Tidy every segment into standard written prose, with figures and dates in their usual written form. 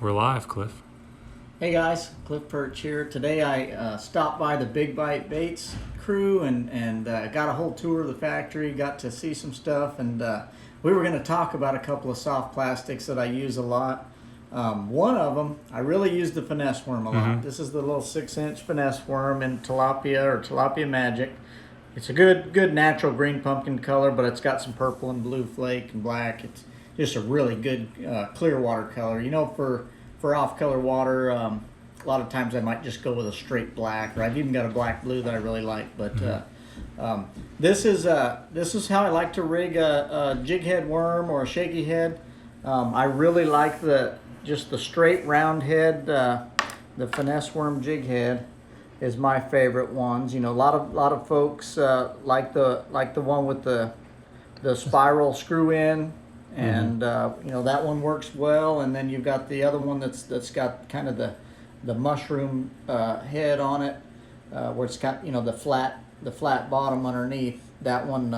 We're live, Cliff. Hey guys, Cliff Pirch here. Today I stopped by the Big Bite Baits crew and got a whole tour of the factory, got to see some stuff, and we were going to talk about a couple of soft plastics that I use a lot. One of them, I really use the Finesse Worm a lot. This is the little 6-inch Finesse Worm in Tilapia or Tilapia Magic. It's a good natural green pumpkin color, but it's got some purple and blue flake and black. It's just a really good clear water color. You know, for off-color water, a lot of times I might just go with a straight black, or I've even got a black blue that I really like. But this is how I like to rig a jig head worm or a shaky head. I really like just the straight round head. The Finesse Worm jig head is my favorite ones. You know, a lot of folks like the one with the spiral screw in. And you know, that one works well, and then you've got the other one that's got kind of the mushroom head on it, where it's got, you know, the flat bottom underneath. That one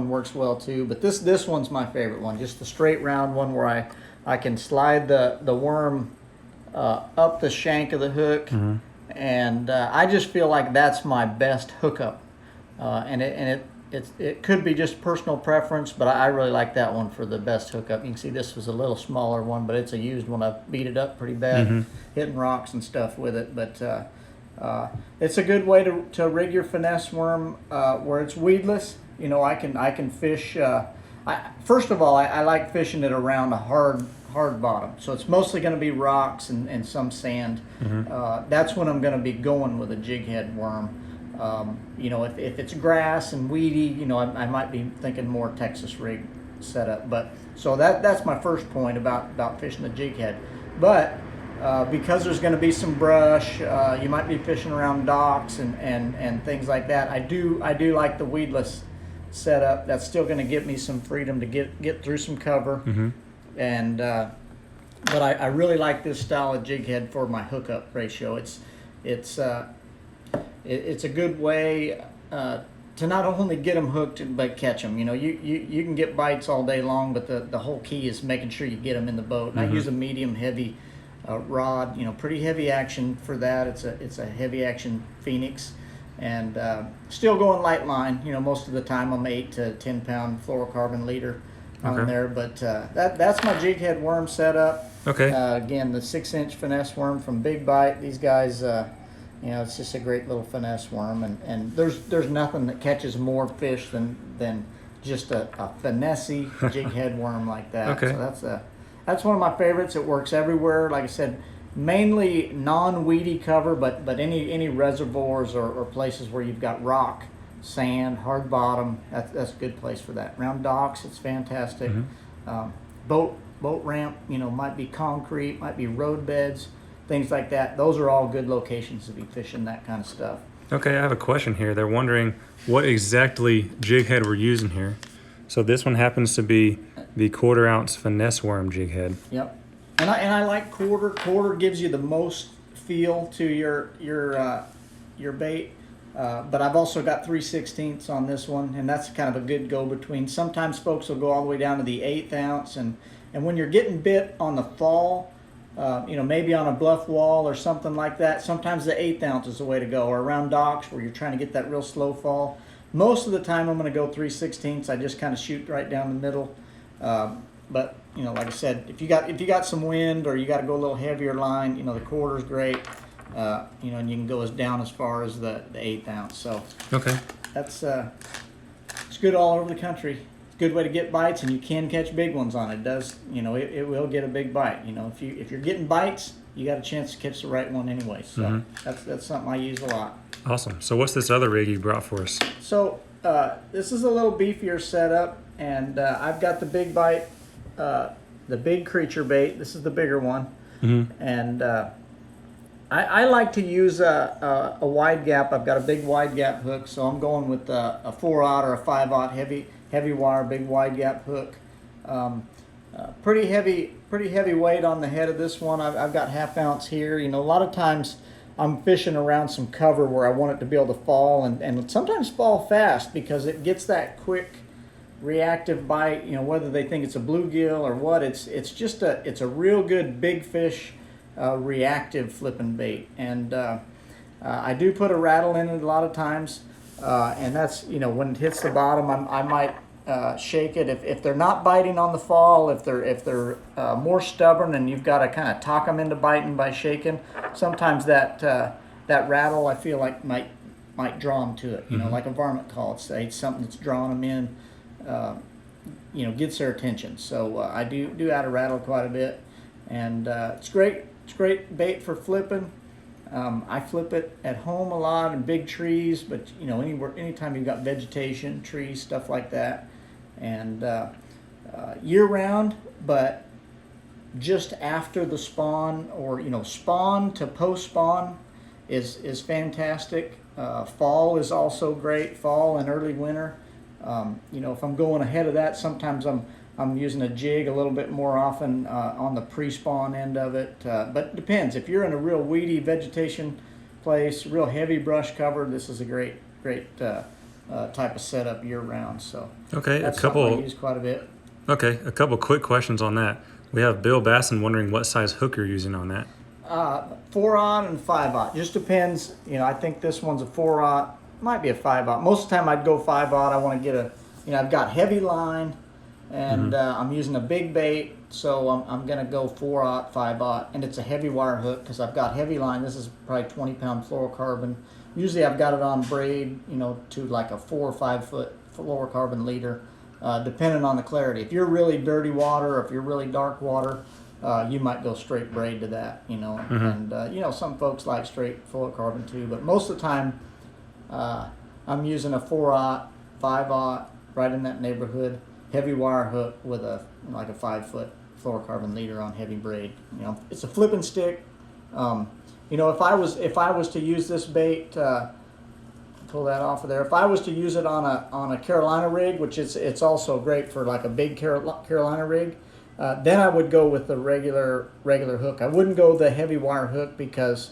works well too. But this one's my favorite one, just the straight round one where I can slide the worm up the shank of the hook, and I just feel like that's my best hookup, and it could be just personal preference, but I really like that one for the best hookup. You can see this was a little smaller one, but it's a used one. I've beat it up pretty bad, hitting rocks and stuff with it. But it's a good way to rig your Finesse Worm where it's weedless. You know, I can fish. First of all, I like fishing it around a hard bottom, so it's mostly going to be rocks and some sand. That's when I'm going to be going with a jig head worm. You know, if it's grass and weedy, you know, I might be thinking more Texas rig setup. But so that's my first point about fishing the jig head. But because there's going to be some brush, you might be fishing around docks and things like that. I do like the weedless setup. That's still going to give me some freedom to get through some cover. And but I really like this style of jig head for my hookup ratio. It's a good way to not only get them hooked but catch them. You know, you can get bites all day long, but the whole key is making sure you get them in the boat. And I use a medium heavy rod. You know, pretty heavy action for that. It's a heavy action Phoenix, and still going light line. You know, most of the time I'm 8 to 10 pound fluorocarbon leader on there. But that's my jig head worm setup. Okay. Again, the 6-inch Finesse Worm from Big Bite. These guys. You know, it's just a great little Finesse worm, and there's nothing that catches more fish than just a finessey jig head worm like that. Okay. So that's one of my favorites. It works everywhere. Like I said, mainly non-weedy cover, but any reservoirs or places where you've got rock, sand, hard bottom, that's a good place for that. Around docks, it's fantastic. Boat ramp, you know, might be concrete, might be road beds. Things like that. Those are all good locations to be fishing that kind of stuff. Okay, I have a question here. They're wondering what exactly jig head we're using here. So this one happens to be the 1/4 ounce Finesse Worm jig head. Yep. And I like quarter. Quarter gives you the most feel to your bait. But I've also got 3/16 on this one, and that's kind of a good go between. Sometimes folks will go all the way down to the 1/8 ounce, and when you're getting bit on the fall, you know, maybe on a bluff wall or something like that, sometimes the 1/8 ounce is the way to go, or around docks where you're trying to get that real slow fall. Most of the time I'm going to go 3/16. I just kind of shoot right down the middle. But you know, like I said, if you got some wind or you got to go a little heavier line, you know, the 1/4 is great. You know, and you can go down as far as the 1/8 ounce. So Okay. that's it's good all over the country. Good way to get bites, and you can catch big ones on it. It does, you know, it will get a big bite. You know, if you're getting bites, you got a chance to catch the right one anyway. So that's something I use a lot. Awesome. So what's this other rig you brought for us? So this is a little beefier setup, and I've got the Big Bite, the big creature bait. This is the bigger one, and I like to use a wide gap. I've got a big wide gap hook, so I'm going with a 4/0 or a 5/0 heavy wire, big wide gap hook. Pretty heavy weight on the head of this one. I've got 1/2 ounce here. You know, a lot of times I'm fishing around some cover where I want it to be able to fall, and sometimes fall fast because it gets that quick reactive bite, whether they think it's a bluegill or what, it's a real good big fish reactive flipping bait. And I do put a rattle in it a lot of times, and that's, when it hits the bottom, I might shake it. If they're not biting on the fall, if they're more stubborn, and you've got to kind of talk them into biting by shaking, sometimes that rattle, I feel like might draw them to it. Like a varmint call. It's something that's drawing them in. Gets their attention. So I do add a rattle quite a bit, and it's great. It's great bait for flipping. I flip it at home a lot in big trees, but anytime you've got vegetation, trees, stuff like that, and year round. But just after the spawn, or spawn to post spawn, is fantastic. Fall is also great. Fall and early winter. If I'm going ahead of that, sometimes I'm using a jig a little bit more often on the pre-spawn end of it. But it depends. If you're in a real weedy vegetation place, real heavy brush cover, this is a great type of setup year round. So okay, that's something I use quite a bit. Okay, a couple quick questions on that. We have Bill Basson wondering what size hook you're using on that. 4-aught and 5-aught. Just depends. I think this one's a 4-aught. Might be a 5-aught. Most of the time I'd go 5-aught. I want to get I've got heavy line, and I'm using a big bait, so I'm going to go 4-aught, 5-aught, and it's a heavy wire hook because I've got heavy line. This is probably 20-pound fluorocarbon. Usually I've got it on braid, to like a 4 or 5 foot fluorocarbon leader, depending on the clarity. If you're really dirty water, or if you're really dark water, you might go straight braid to that, and some folks like straight fluorocarbon too, but most of the time I'm using a 4-aught, 5-aught, right in that neighborhood, heavy wire hook with a 5-foot fluorocarbon leader on heavy braid. It's a flipping stick. If I was to use this bait, pull that off of there. If I was to use it on a Carolina rig, which it's also great for like a big Carolina rig, then I would go with the regular hook. I wouldn't go the heavy wire hook because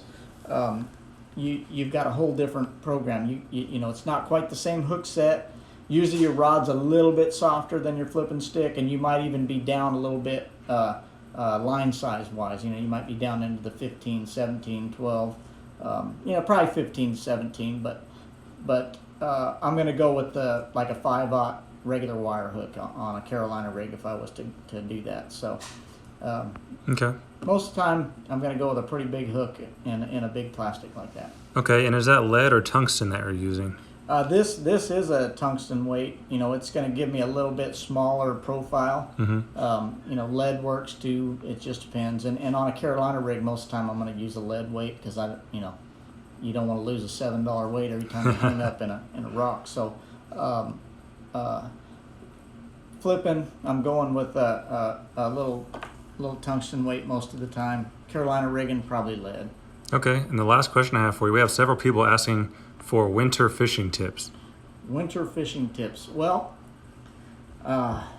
you've got a whole different program. It's not quite the same hook set. Usually your rod's a little bit softer than your flipping stick, and you might even be down a little bit line size wise. You might be down into the 15, 17, 12, probably 15, 17, but I'm going to go with like a 5-aught regular wire hook on a Carolina rig if I was to do that. So okay. Most of the time I'm going to go with a pretty big hook in a big plastic like that. Okay, and is that lead or tungsten that you're using? This is a tungsten weight. It's going to give me a little bit smaller profile. Lead works too. It just depends. And on a Carolina rig, most of the time I'm going to use a lead weight because you don't want to lose a $7 weight every time you hang up in a rock. So flipping, I'm going with a little tungsten weight most of the time. Carolina rigging, probably lead. Okay, and the last question I have for you, we have several people asking for winter fishing tips. Winter fishing tips. Well,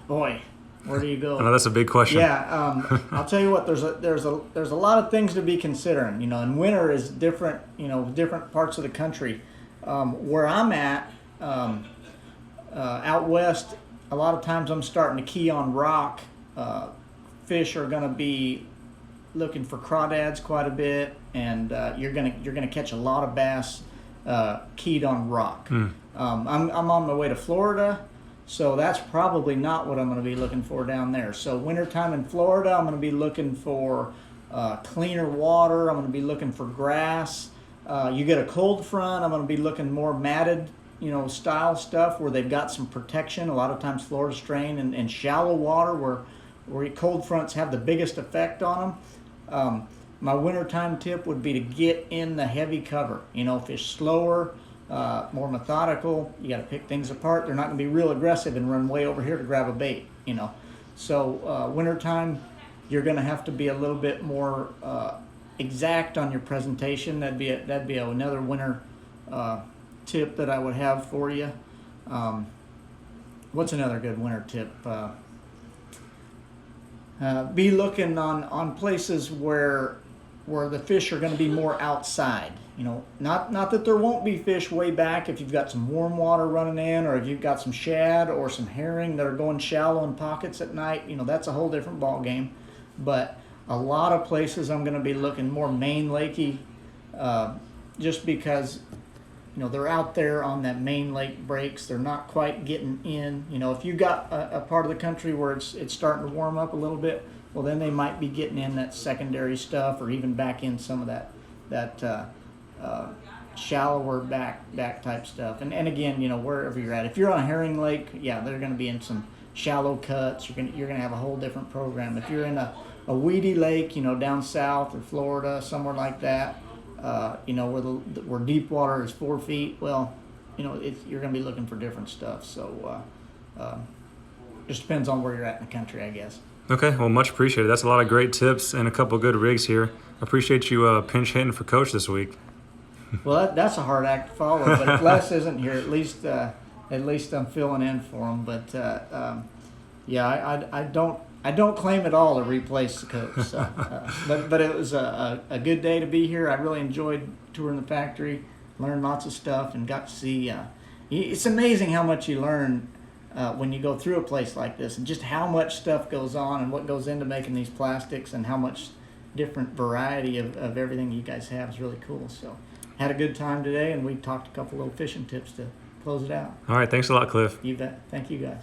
boy, where do you go? I know that's a big question. Yeah, I'll tell you what. There's a lot of things to be considering. And winter is different. Different parts of the country. Where I'm at, out west, a lot of times I'm starting to key on rock. Fish are going to be looking for crawdads quite a bit, and you're gonna catch a lot of bass keyed on rock. I'm on my way to Florida, so that's probably not what I'm going to be looking for down there. So wintertime in Florida, I'm going to be looking for cleaner water. I'm going to be looking for grass. You get a cold front, I'm going to be looking more matted, style stuff where they've got some protection. A lot of times Florida strain and shallow water where cold fronts have the biggest effect on them. My wintertime tip would be to get in the heavy cover. Fish slower, more methodical. You got to pick things apart. They're not going to be real aggressive and run way over here to grab a bait. So wintertime, you're going to have to be a little bit more exact on your presentation. That'd be another winter tip that I would have for you. What's another good winter tip? Be looking on places where where the fish are going to be more outside. You know, not that there won't be fish way back if you've got some warm water running in, or if you've got some shad or some herring that are going shallow in pockets at night. You know, that's a whole different ball game. But a lot of places I'm going to be looking more main lakey, just because, you know, they're out there on that main lake breaks. They're not quite getting in. You know, if you got a part of the country where it's starting to warm up a little bit, well, then they might be getting in that secondary stuff, or even back in some of that shallower back type stuff. And again, you know, wherever you're at, if you're on a herring lake, yeah, they're going to be in some shallow cuts. You're gonna have a whole different program. If you're in a weedy lake, you know, down south or Florida, somewhere like that, you know, where deep water is 4 feet, well, you know, you're going to be looking for different stuff. So just depends on where you're at in the country, I guess. Okay, well, much appreciated. That's a lot of great tips and a couple good rigs here. Appreciate you pinch hitting for Coach this week. Well, that's a hard act to follow. But if Les isn't here, at least I'm filling in for him. But yeah, I don't claim at all to replace the coach. So, but it was a good day to be here. I really enjoyed touring the factory, learned lots of stuff, and got to see. It's amazing how much you learn when you go through a place like this, and just how much stuff goes on and what goes into making these plastics, and how much different variety of everything you guys have is really cool. So, had a good time today, and we talked a couple little fishing tips to close it out. All right, thanks a lot, Cliff. You bet. Thank you guys.